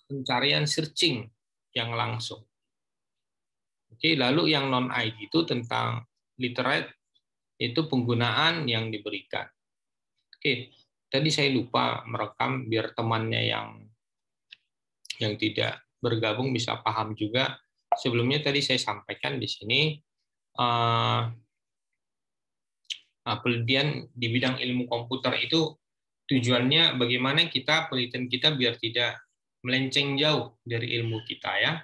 pencarian searching yang langsung. Oke, lalu yang non-IT itu tentang literate, itu penggunaan yang diberikan. Oke, tadi saya lupa merekam biar temannya yang tidak bergabung bisa paham juga. Sebelumnya tadi saya sampaikan di sini penelitian di bidang ilmu komputer itu tujuannya bagaimana penelitian kita biar tidak melenceng jauh dari ilmu kita ya.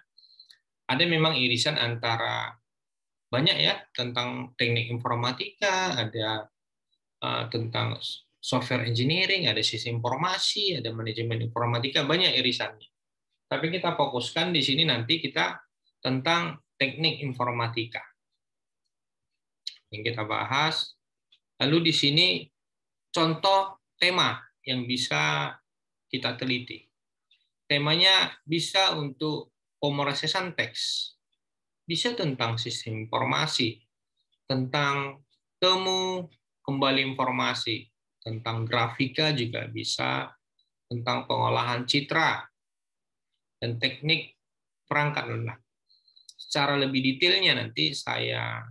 Ada memang irisan antara banyak ya tentang teknik informatika, ada tentang software engineering, ada sistem informasi, ada manajemen informatika, banyak irisannya. Tapi kita fokuskan di sini nanti kita tentang teknik informatika yang kita bahas. Lalu di sini contoh tema yang bisa kita teliti. Temanya bisa untuk pemrosesan teks, bisa tentang sistem informasi, tentang temu kembali informasi, tentang grafika juga bisa, tentang pengolahan citra, dan teknik perangkat lunak. Secara lebih detailnya nanti saya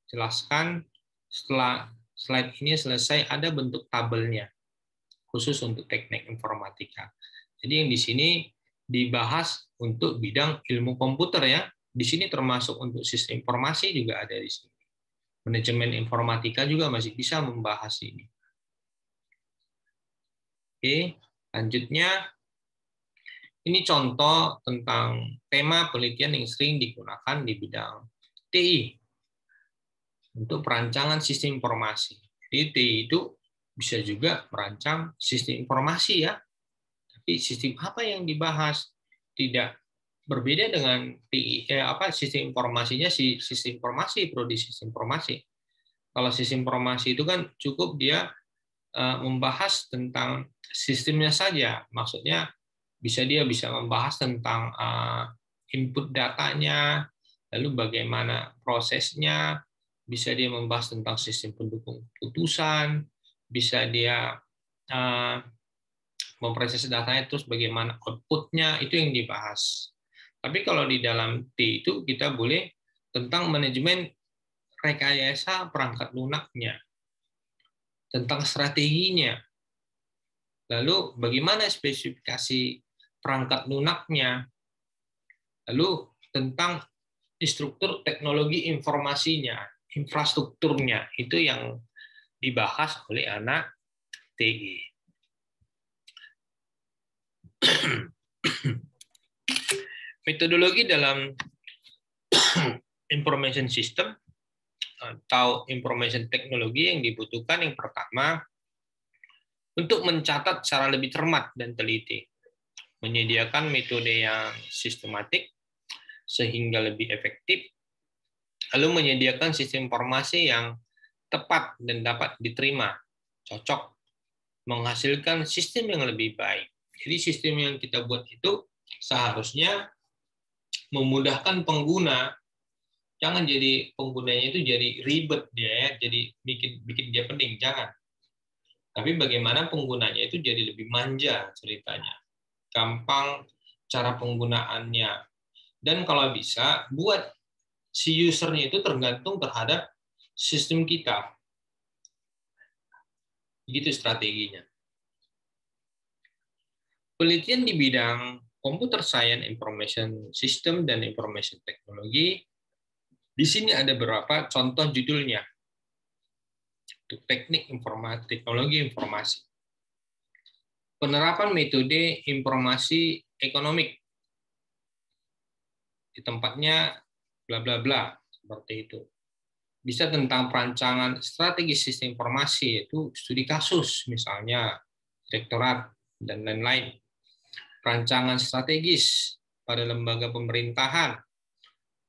jelaskan setelah slide ini selesai, ada bentuk tabelnya khusus untuk teknik informatika. Jadi yang di sini dibahas untuk bidang ilmu komputer ya. Di sini termasuk untuk sistem informasi juga ada di sini. Manajemen informatika juga masih bisa membahas ini. Oke, selanjutnya ini contoh tentang tema penelitian yang sering digunakan di bidang TI untuk perancangan sistem informasi. Jadi TI itu bisa juga merancang sistem informasi ya. Tapi sistem apa yang dibahas tidak berbeda dengan TI, sistem informasinya sistem informasi, prodi sistem informasi. Kalau sistem informasi itu kan cukup dia membahas tentang sistemnya saja. Maksudnya dia bisa membahas tentang input datanya, lalu bagaimana prosesnya, bisa dia membahas tentang sistem pendukung putusan, bisa dia memproses datanya, terus bagaimana outputnya, itu yang dibahas. Tapi kalau di dalam T itu kita boleh tentang manajemen rekayasa perangkat lunaknya, tentang strateginya, lalu bagaimana spesifikasi perangkat lunaknya, lalu tentang struktur teknologi informasinya, infrastrukturnya, itu yang dibahas oleh anak TI. Metodologi dalam information system atau information technology yang dibutuhkan yang pertama, untuk mencatat secara lebih cermat dan teliti, menyediakan metode yang sistematik sehingga lebih efektif, lalu menyediakan sistem informasi yang tepat dan dapat diterima, cocok, menghasilkan sistem yang lebih baik. Jadi sistem yang kita buat itu seharusnya memudahkan pengguna, jangan jadi penggunanya itu jadi ribet dia ya, jadi bikin dia pening, jangan. Tapi bagaimana penggunanya itu jadi lebih manja ceritanya, gampang cara penggunaannya, dan kalau bisa buat si usernya itu tergantung terhadap sistem kita. Begitu strateginya. Penelitian di bidang Computer Science, Information System, dan Information Technology, di sini ada beberapa contoh judulnya. Untuk teknik teknologi informasi. Penerapan metode informasi ekonomik. Di tempatnya bla bla bla, seperti itu. Bisa tentang perancangan strategi sistem informasi, yaitu studi kasus, misalnya direktorat, dan lain-lain. Perancangan strategis pada lembaga pemerintahan,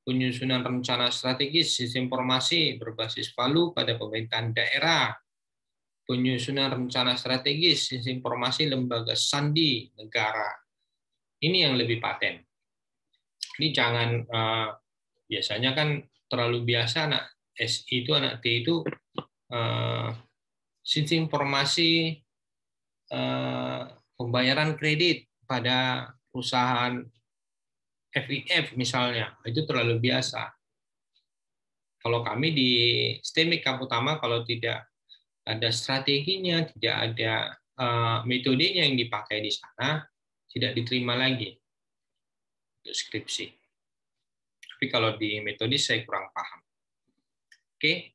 penyusunan rencana strategis sistem informasi berbasis value pada pemerintahan daerah, penyusunan rencana strategis sistem informasi lembaga sandi negara. Ini yang lebih paten. Ini jangan, biasanya kan terlalu biasa anak SI itu, anak T itu sistem informasi pembayaran kredit pada perusahaan FIF misalnya, itu terlalu biasa. Kalau kami di STEMIC Kaputama, kalau tidak ada strateginya, tidak ada metodenya yang dipakai di sana, tidak diterima lagi untuk skripsi. Tapi kalau di metode saya kurang paham. Oke,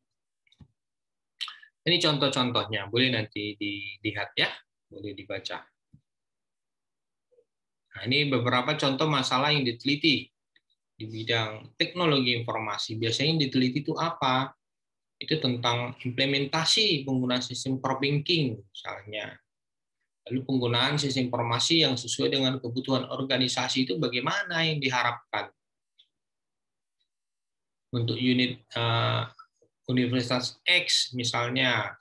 ini contoh-contohnya, boleh nanti dilihat ya, boleh dibaca. Nah, ini beberapa contoh masalah yang diteliti di bidang teknologi informasi. Biasanya yang diteliti itu apa? Itu tentang implementasi penggunaan sistem core banking, misalnya. Lalu penggunaan sistem informasi yang sesuai dengan kebutuhan organisasi itu bagaimana yang diharapkan untuk unit Universitas X misalnya,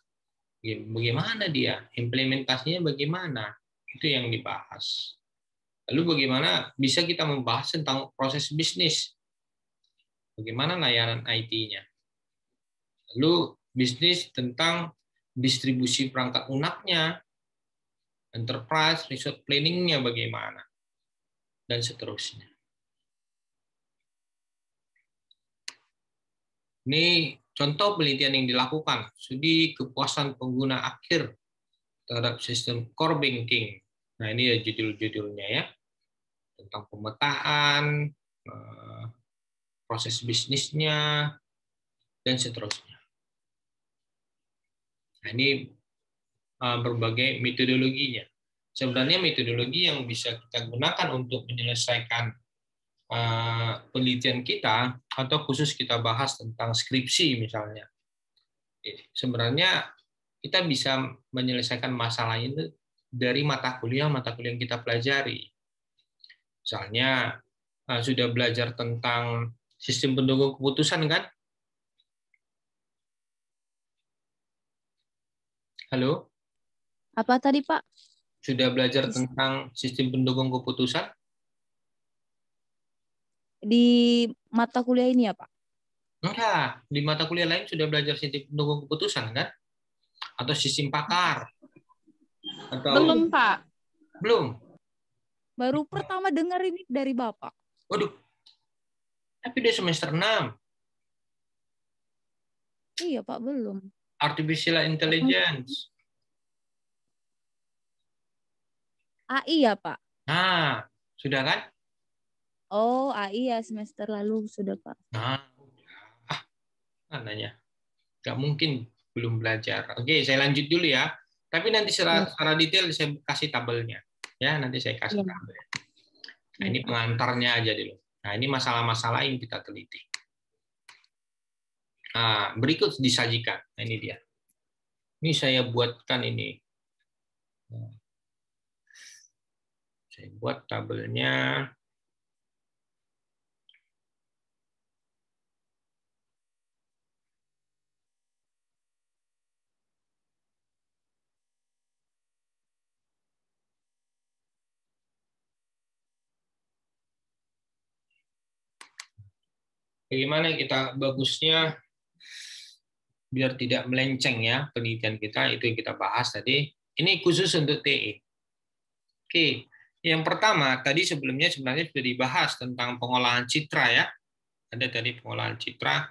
bagaimana dia implementasinya, bagaimana itu yang dibahas. Lalu bagaimana bisa kita membahas tentang proses bisnis, bagaimana layanan IT-nya. Lalu bisnis tentang distribusi perangkat lunaknya, enterprise resource planning-nya bagaimana, dan seterusnya. Ini contoh penelitian yang dilakukan, studi kepuasan pengguna akhir terhadap sistem core banking. Nah, ini ya judul-judulnya ya, tentang pemetaan, proses bisnisnya, dan seterusnya. Nah, ini berbagai metodologinya. Sebenarnya metodologi yang bisa kita gunakan untuk menyelesaikan penelitian kita, atau khusus kita bahas tentang skripsi misalnya. Sebenarnya kita bisa menyelesaikan masalah itu dari mata kuliah yang kita pelajari. Misalnya sudah belajar tentang sistem pendukung keputusan kan? Halo? Apa tadi, Pak? Sudah belajar tentang sistem pendukung keputusan? Di mata kuliah ini ya, Pak? Enggak, di mata kuliah lain sudah belajar sistem pendukung keputusan kan? Atau sistem pakar? Atau Belum, Pak. belum? Baru pertama dengar ini dari Bapak. Waduh, tapi dia semester 6. Iya, Pak, belum. Artificial Intelligence. AI ya, Pak? Nah, sudah kan? Oh, AI ya, semester lalu sudah, Pak. Nah, nanya. Nggak mungkin belum belajar. Oke, saya lanjut dulu ya. Tapi nanti secara detail saya kasih tabelnya. Ya, nanti saya kasih tabel. Nah, ini pengantarnya aja dulu. Nah, ini masalah-masalah yang kita teliti. Nah, berikut disajikan. Nah, ini dia. Ini saya buatkan ini. Saya buat tabelnya. Bagaimana kita bagusnya biar tidak melenceng ya penelitian kita, itu yang kita bahas tadi. Ini khusus untuk TE. Oke, yang pertama tadi sebelumnya sebenarnya sudah dibahas tentang pengolahan citra ya. Ada tadi pengolahan citra.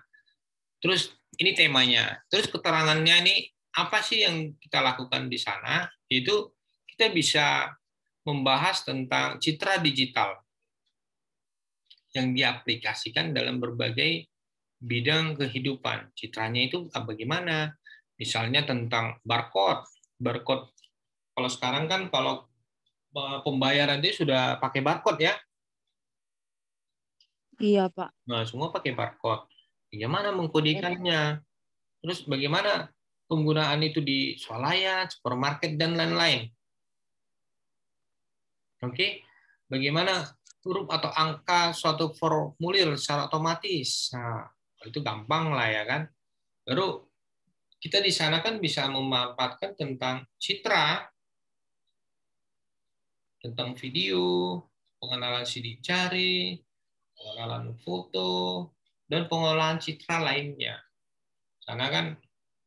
Terus ini temanya. Terus keterangannya ini apa sih yang kita lakukan di sana? Yaitu kita bisa membahas tentang citra digital yang diaplikasikan dalam berbagai bidang kehidupan. Citranya itu bagaimana? Misalnya tentang barcode. Barcode kalau sekarang kan kalau pembayaran itu sudah pakai barcode ya. Iya, Pak. Nah, semua pakai barcode. Bagaimana mengkodekannya? Terus bagaimana penggunaan itu di swalayan, supermarket, dan lain-lain. Oke, bagaimana huruf atau angka suatu formulir secara otomatis. Nah, itu gampang lah ya kan. Baru kita di sana kan bisa memanfaatkan tentang citra, tentang video, pengenalan sidik jari, pengenalan foto, dan pengolahan citra lainnya. Karena kan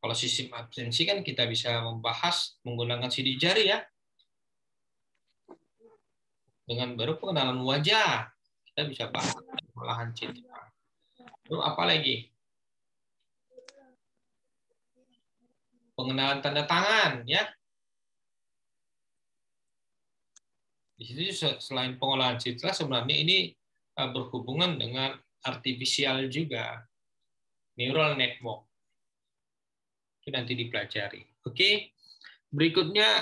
kalau sistem absensi kan kita bisa membahas menggunakan sidik jari ya. Dengan baru pengenalan wajah, kita bisa bahas pengolahan citra. Lalu apa lagi? Pengenalan tanda tangan, ya. Di situ selain pengolahan citra, sebenarnya ini berhubungan dengan artifisial juga, neural network. Itu nanti dipelajari. Oke, berikutnya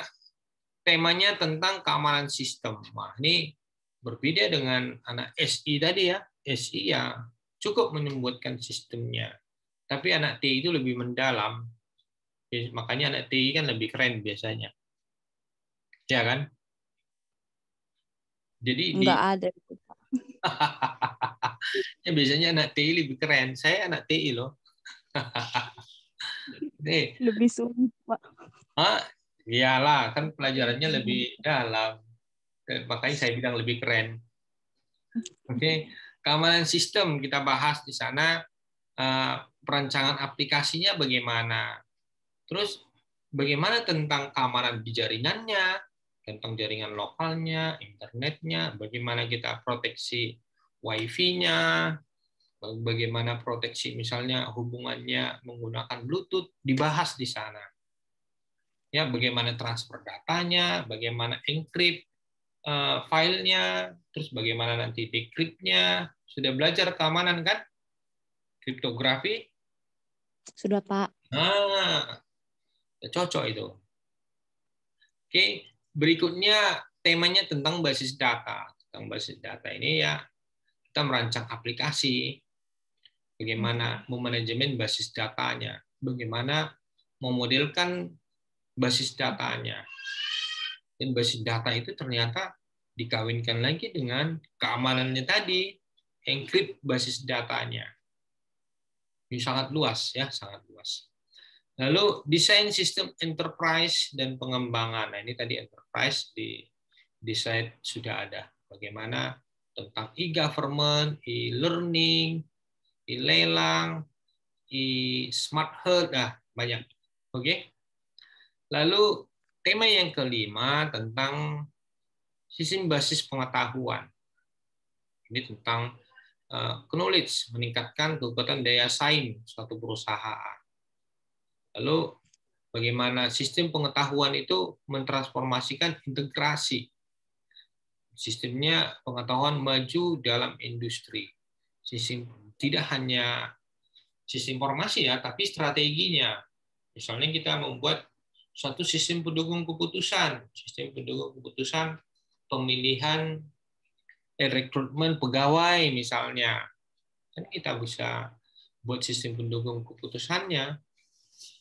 temanya tentang keamanan sistem. Nah, ini berbeda dengan anak SI tadi ya. SI ya cukup menyebutkan sistemnya. Tapi anak TI itu lebih mendalam. Makanya anak TI kan lebih keren biasanya. Ya kan? Jadi Nggak ada itu. ya biasanya anak TI lebih keren. Saya anak TI loh. Nih, Lebih sulit, Pak. iyalah kan pelajarannya lebih dalam. Makanya saya bilang lebih keren. Oke, keamanan sistem kita bahas di sana, perancangan aplikasinya bagaimana. Terus bagaimana tentang keamanan di jaringannya, tentang jaringan lokalnya, internetnya, bagaimana kita proteksi Wi-Fi-nya, bagaimana proteksi misalnya hubungannya menggunakan Bluetooth, dibahas di sana. Ya, bagaimana transfer datanya, bagaimana encrypt filenya, terus bagaimana nanti decrypt-nya. Sudah belajar keamanan kan? Kriptografi? Sudah, Pak. Nah, cocok itu. Oke, berikutnya temanya tentang basis data. Tentang basis data ini ya kita merancang aplikasi, bagaimana memanajemen basis datanya, bagaimana memodelkan basis datanya. Dan basis data itu ternyata dikawinkan lagi dengan keamanannya tadi, encrypt basis datanya. Ini sangat luas ya, sangat luas. Lalu desain sistem enterprise dan pengembangan. Nah, ini tadi enterprise di desain sudah ada. Bagaimana tentang e-government, e-learning, e-lelang, e-smart health, banyak. Oke. Lalu tema yang kelima tentang sistem basis pengetahuan. Ini tentang knowledge, meningkatkan kekuatan daya saing suatu perusahaan. Lalu bagaimana sistem pengetahuan itu mentransformasikan integrasi. Sistemnya pengetahuan maju dalam industri. Sistem tidak hanya sistem informasi ya, tapi strateginya. Misalnya kita membuat suatu sistem pendukung keputusan, pemilihan rekrutmen pegawai misalnya. Kan kita bisa buat sistem pendukung keputusannya.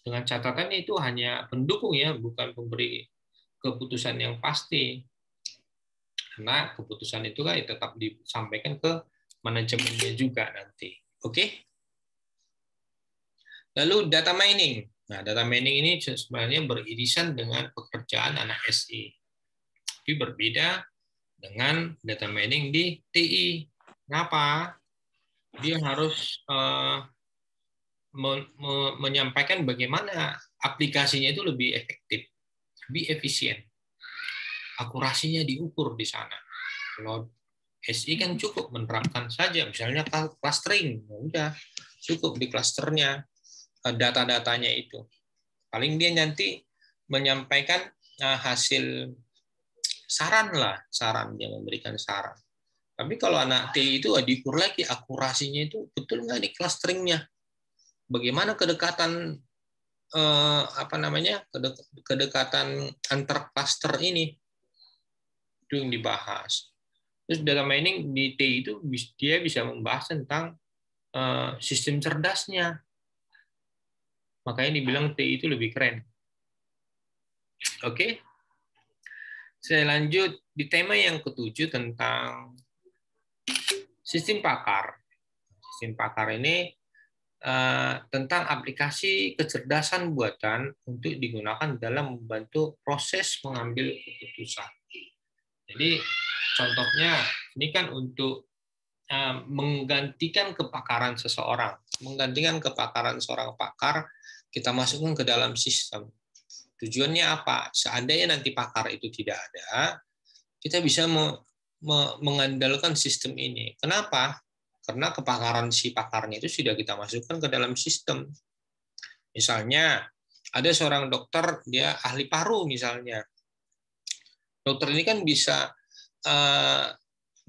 Dengan catatannya itu hanya pendukung ya, bukan pemberi keputusan yang pasti. Karena keputusan itu kan tetap disampaikan ke manajemennya juga nanti. Oke? Lalu data mining. Nah, data mining ini sebenarnya beririsan dengan pekerjaan anak SI. Tapi berbeda dengan data mining di TI. Kenapa? Dia harus menyampaikan bagaimana aplikasinya itu lebih efektif, lebih efisien. Akurasinya diukur di sana. Kalau SI kan cukup menerapkan saja, misalnya clustering, udah cukup di clusternya data-datanya itu. Paling dia nanti menyampaikan hasil saran lah, saran dia memberikan saran. Tapi kalau anak TI itu diukur lagi akurasinya itu betul nggak di clusteringnya, bagaimana kedekatan kedekatan antar cluster ini itu yang dibahas. Terus data mining di TI itu dia bisa membahas tentang sistem cerdasnya. Makanya dibilang TI itu lebih keren. Oke. Saya lanjut di tema yang ketujuh tentang sistem pakar. Sistem pakar ini tentang aplikasi kecerdasan buatan untuk digunakan dalam membantu proses mengambil keputusan. Jadi contohnya ini kan untuk menggantikan kepakaran seseorang, menggantikan kepakaran seorang pakar, kita masukkan ke dalam sistem. Tujuannya apa? Seandainya nanti pakar itu tidak ada, kita bisa mengandalkan sistem ini. Kenapa? Karena kepakaran si pakarnya itu sudah kita masukkan ke dalam sistem. Misalnya, ada seorang dokter, dia ahli paru misalnya. Dokter ini kan bisa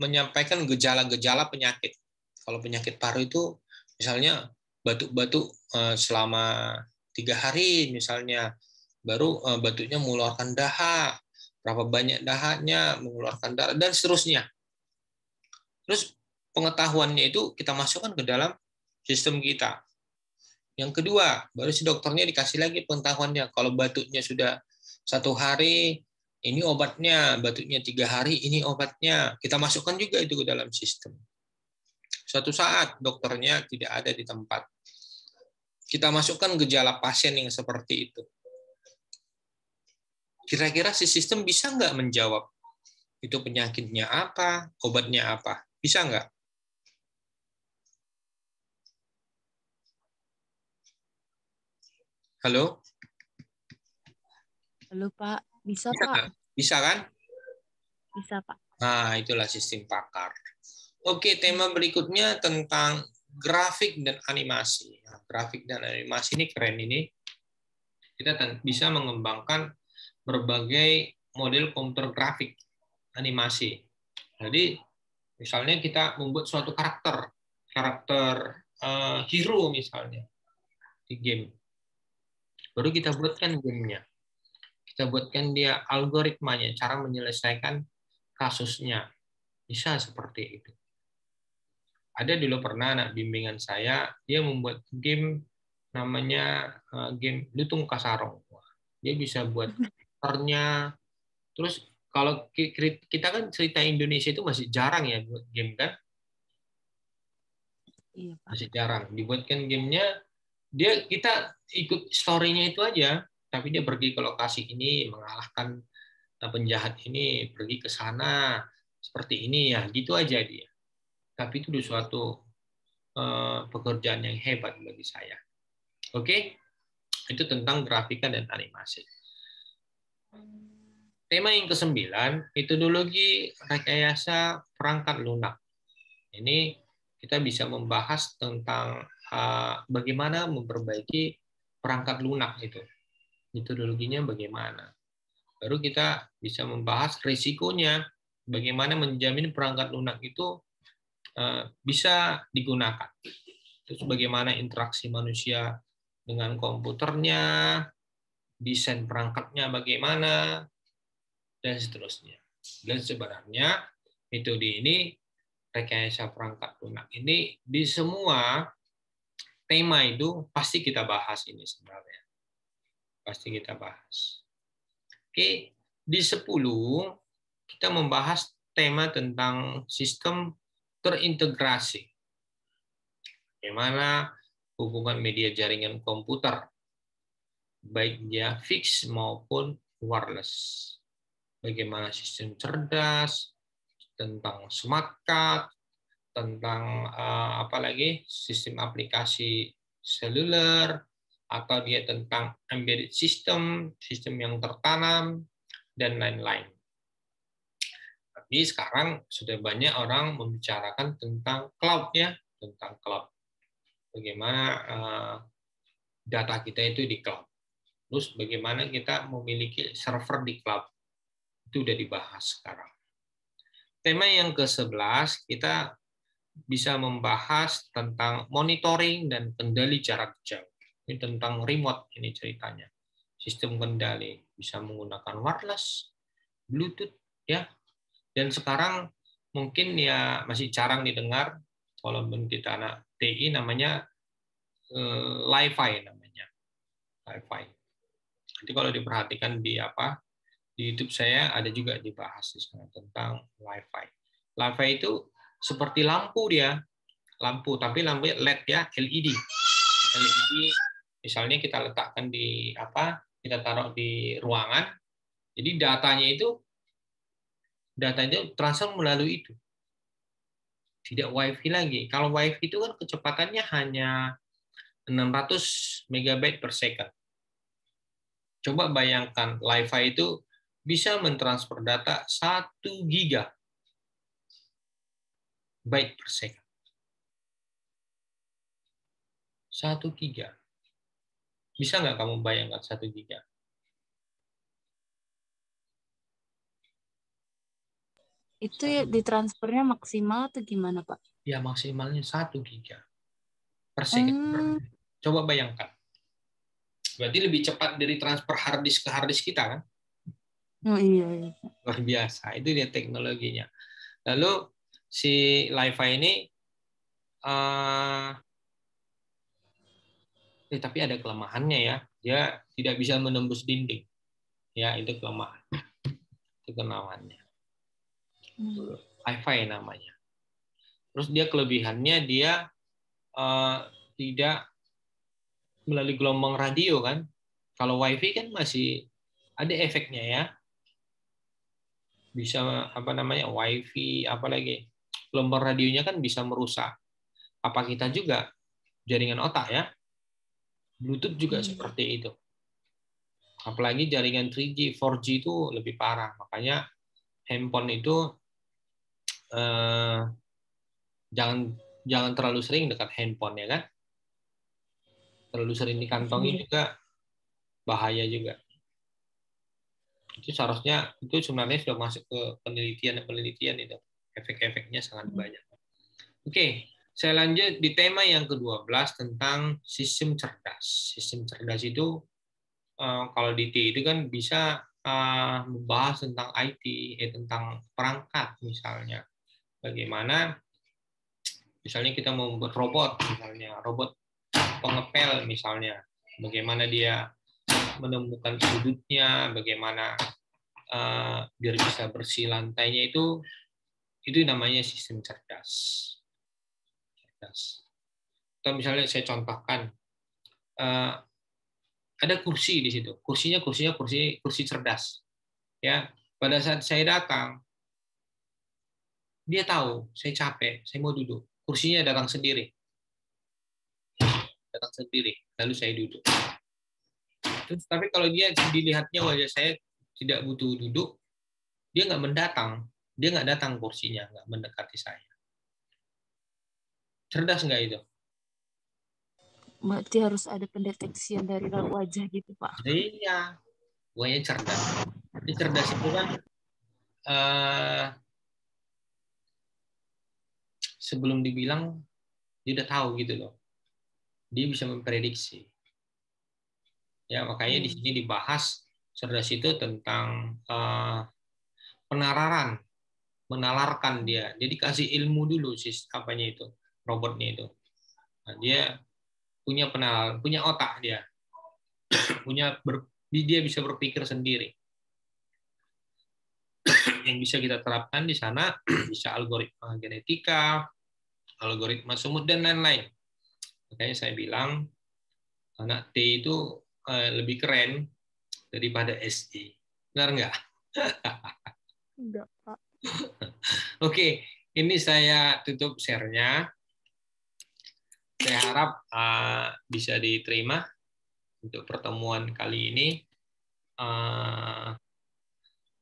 menyampaikan gejala-gejala penyakit. Kalau penyakit paru itu misalnya batuk-batuk selama 3 hari misalnya, baru batuknya mengeluarkan dahak, berapa banyak dahaknya, mengeluarkan darah, dan seterusnya. Terus pengetahuannya itu kita masukkan ke dalam sistem kita. Yang kedua, baru si dokternya dikasih lagi pengetahuannya. Kalau batuknya sudah 1 hari, ini obatnya. Batuknya 3 hari, ini obatnya. Kita masukkan juga itu ke dalam sistem. Suatu saat dokternya tidak ada di tempat, kita masukkan gejala pasien yang seperti itu. Kira-kira si sistem bisa nggak menjawab itu penyakitnya apa, obatnya apa? Bisa nggak? Halo? Halo Pak, bisa Bisa Pak? nggak? Bisa kan? Bisa Pak. Nah, itulah sistem pakar. Oke, tema berikutnya tentang grafik dan animasi. Nah, grafik dan animasi ini keren ini. Kita bisa mengembangkan berbagai model komputer grafik animasi. Jadi, misalnya kita membuat suatu karakter hero misalnya di game. Baru kita buatkan gamenya. Kita buatkan dia algoritmanya, cara menyelesaikan kasusnya. Bisa seperti itu. Ada dulu pernah anak bimbingan saya, dia membuat game namanya game Lutung Kasarong. Dia bisa buat karakternya. Terus kalau kita kan cerita Indonesia itu masih jarang ya buat game kan? Iya Pak. Masih jarang. Dibuatkan gamenya, kita ikut story-nya itu aja, tapi dia pergi ke lokasi ini, mengalahkan penjahat ini, pergi ke sana, seperti ini ya, gitu aja dia. Tapi itu suatu pekerjaan yang hebat bagi saya. Oke, itu tentang grafika dan animasi. Tema yang ke-9, metodologi rekayasa perangkat lunak. Ini kita bisa membahas tentang bagaimana memperbaiki perangkat lunak itu. Metodologinya bagaimana. Baru kita bisa membahas risikonya, bagaimana menjamin perangkat lunak itu bisa digunakan. Terus bagaimana interaksi manusia dengan komputernya, desain perangkatnya bagaimana, dan seterusnya. Dan sebenarnya metode ini, rekayasa perangkat lunak ini, di semua tema itu pasti kita bahas ini sebenarnya. Pasti kita bahas. Oke, di 10 kita membahas tema tentang sistem terintegrasi. Bagaimana hubungan media jaringan komputer, baik dia fix maupun wireless. Bagaimana sistem cerdas, tentang smart card, tentang apalagi sistem aplikasi seluler, atau dia tentang embedded system, sistem yang tertanam, dan lain-lain. Tapi sekarang sudah banyak orang membicarakan tentang cloud ya, tentang cloud. Bagaimana data kita itu di cloud. Terus bagaimana kita memiliki server di cloud. Itu sudah dibahas sekarang. Tema yang ke-11, kita bisa membahas tentang monitoring dan kendali jarak jauh. Ini tentang remote ini ceritanya. Sistem kendali bisa menggunakan wireless, Bluetooth ya. Dan sekarang mungkin ya masih jarang didengar, walaupun kita anak TI namanya Li-Fi namanya. Li-Fi. Nanti kalau diperhatikan di YouTube saya ada juga dibahas tentang Li-Fi. Li-Fi itu seperti lampu dia, lampu tapi lampu LED ya, LED. LED misalnya kita letakkan di kita taruh di ruangan, jadi datanya transfer melalui itu. Tidak WiFi lagi. Kalau WiFi itu kan kecepatannya hanya 600 MB per second. Coba bayangkan, Li-Fi itu bisa mentransfer data 1 giga. byte per second. 1 giga. Bisa nggak kamu bayangkan 1 giga? Itu ya ditransfernya maksimal atau gimana, Pak? Ya maksimalnya 1 giga per second. Hmm, Coba bayangkan. Berarti lebih cepat dari transfer hard disk ke hard disk kita kan? oh iya, iya. Luar biasa. Itu dia teknologinya. Lalu si Li-Fi ini tapi ada kelemahannya ya. Dia tidak bisa menembus dinding. Ya, itu kelemahan. Itu kelemahannya. Wi-Fi namanya. Terus dia kelebihannya dia tidak melalui gelombang radio kan. Kalau Wi-Fi kan masih ada efeknya ya. Bisa apa namanya Wi-Fi apalagi gelombang radionya kan bisa merusak apa kita juga jaringan otak ya. Bluetooth juga seperti itu. Apalagi jaringan 3G, 4G itu lebih parah. Makanya handphone itu jangan terlalu sering dekat handphone ya kan. Terlalu sering dikantongi juga bahaya juga. Itu seharusnya itu sebenarnya sudah masuk ke penelitian itu. Efek-efeknya sangat banyak. Oke, saya lanjut di tema yang ke-12 tentang sistem cerdas. Sistem cerdas itu kalau di T itu kan bisa membahas tentang IT, tentang perangkat misalnya. Bagaimana misalnya kita mau membuat robot, misalnya robot pengepel misalnya. Bagaimana dia menemukan sudutnya, bagaimana biar bisa bersih lantainya itu namanya sistem cerdas. Atau misalnya saya contohkan ada kursi di situ, kursi cerdas. Ya, pada saat saya datang, dia tahu saya capek, saya mau duduk, kursinya datang sendiri, lalu saya duduk. Terus, tapi kalau dia dilihatnya wajah saya tidak butuh duduk, dia nggak datang kursinya, nggak mendekati saya. Cerdas nggak itu? Berarti harus ada pendeteksian dari raut wajah gitu, Pak. Iya, pokoknya cerdas. Jadi cerdas itu kan sebelum dibilang dia udah tahu gitu loh. Dia bisa memprediksi. Ya, makanya di sini dibahas cerdas itu tentang penalaran, menalarkan dia. Jadi kasih ilmu dulu apanya itu, robotnya itu. Nah, dia punya penalaran, punya otak dia. Dia bisa berpikir sendiri. Yang bisa kita terapkan di sana bisa algoritma genetika, algoritma semut dan lain-lain. Makanya saya bilang anak T itu lebih keren daripada SI. Benar nggak? Enggak, Pak. Oke, ini saya tutup share-nya. Saya harap bisa diterima untuk pertemuan kali ini.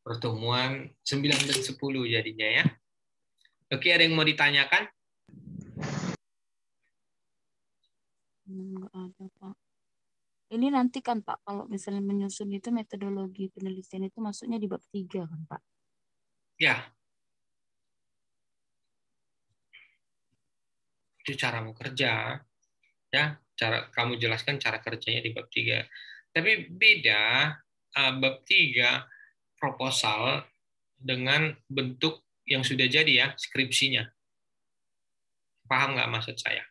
Pertemuan 9 dan 10 jadinya ya. Oke, ada yang mau ditanyakan? Enggak ada, Pak. Ini nanti kan, Pak, kalau misalnya menyusun itu metodologi penelitian itu masuknya di bab 3 kan, Pak? Ya. Itu cara bekerja. Ya, kamu jelaskan cara kerjanya di bab 3. Tapi beda bab 3 proposal dengan bentuk yang sudah jadi ya, skripsinya. Paham nggak maksud saya?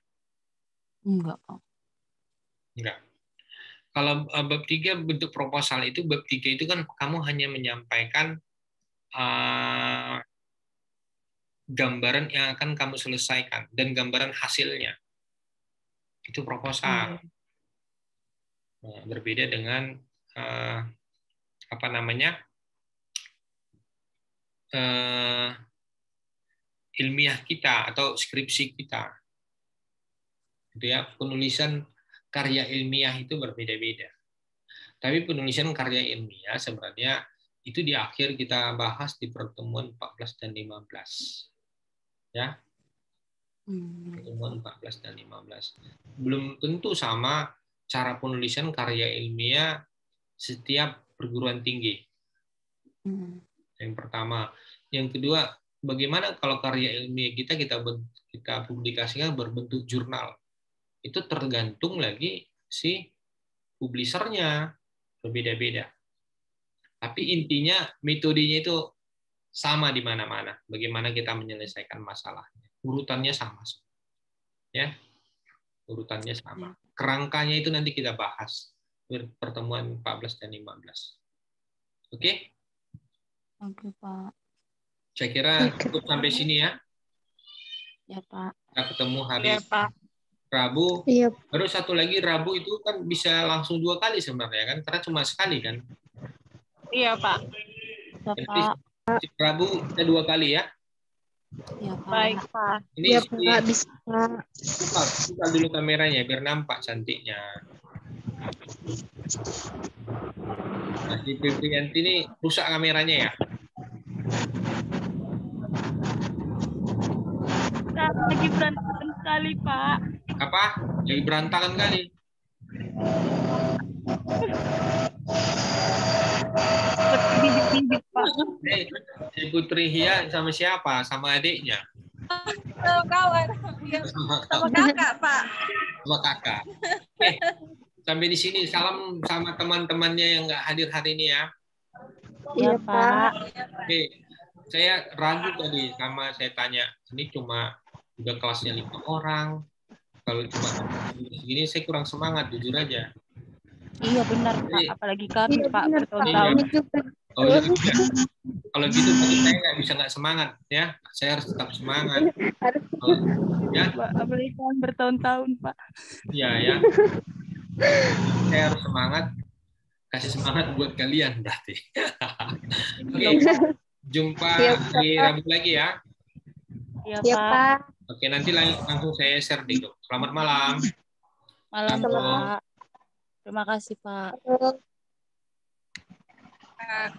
Enggak, Pak. Enggak. Kalau bab 3 bentuk proposal itu, bab 3 itu kan kamu hanya menyampaikan gambaran yang akan kamu selesaikan dan gambaran hasilnya. Itu proposal. Nah, berbeda dengan apa namanya? Ilmiah kita atau skripsi kita. Gitu ya, penulisan karya ilmiah itu berbeda-beda. Tapi penulisan karya ilmiah sebenarnya itu di akhir kita bahas di pertemuan 14 dan 15. Ya. Pertemuan 14 dan 15. Belum tentu sama cara penulisan karya ilmiah setiap perguruan tinggi. Yang pertama. Yang kedua, bagaimana kalau karya ilmiah kita publikasikan berbentuk jurnal? Itu tergantung lagi si publishernya, berbeda-beda. Tapi intinya metodenya itu sama di mana-mana. Bagaimana kita menyelesaikan masalahnya. Urutannya sama. Ya. Urutannya sama. Kerangkanya itu nanti kita bahas pertemuan 14 dan 15. Oke? Oke, Pak. Saya kira cukup sampai sini ya. Ya, Pak. Kita ketemu hari Pak. Rabu. Iya. Baru satu lagi Rabu itu kan bisa langsung 2 kali sebenarnya kan, karena cuma sekali kan. Iya, Pak. Ya, Jadi Pak. Rabu kita 2 kali ya. Ya, Pak. Baik, Pak. Ini Iya, Pak. Bisa. buka dulu kameranya biar nampak cantiknya. Nah, si Febrianti ini rusak kameranya ya. Lagi berantakan sekali, Pak. Apa? Lagi berantakan kali. Bibit-bibit, Pak. Si Putri Hia sama siapa? Sama adiknya? Sama kawan. Sama kakak, Pak. Sama kakak. Oke. Sampai di sini. Salam sama teman-temannya yang nggak hadir hari ini ya. Ya, Pak. Oke. Saya ragu tadi sama saya tanya. Ini cuma juga kelasnya 5 orang. Kalau cuma segini saya kurang semangat, jujur aja. Iya, benar, Pak. Apalagi kami, Pak, bertahun-tahun. Oh, iya. Kalau gitu saya nggak semangat ya. Saya harus tetap semangat. Ya. Pak, apalagi kami bertahun-tahun, Pak. Iya ya. Saya harus semangat. Kasih semangat buat kalian berarti. Oke. Jumpa di Rabu lagi ya. Iya, Pak. Oke, nanti langsung saya share di grup. Selamat malam. Malam, Halo. Pak. Terima kasih, Pak. Pak.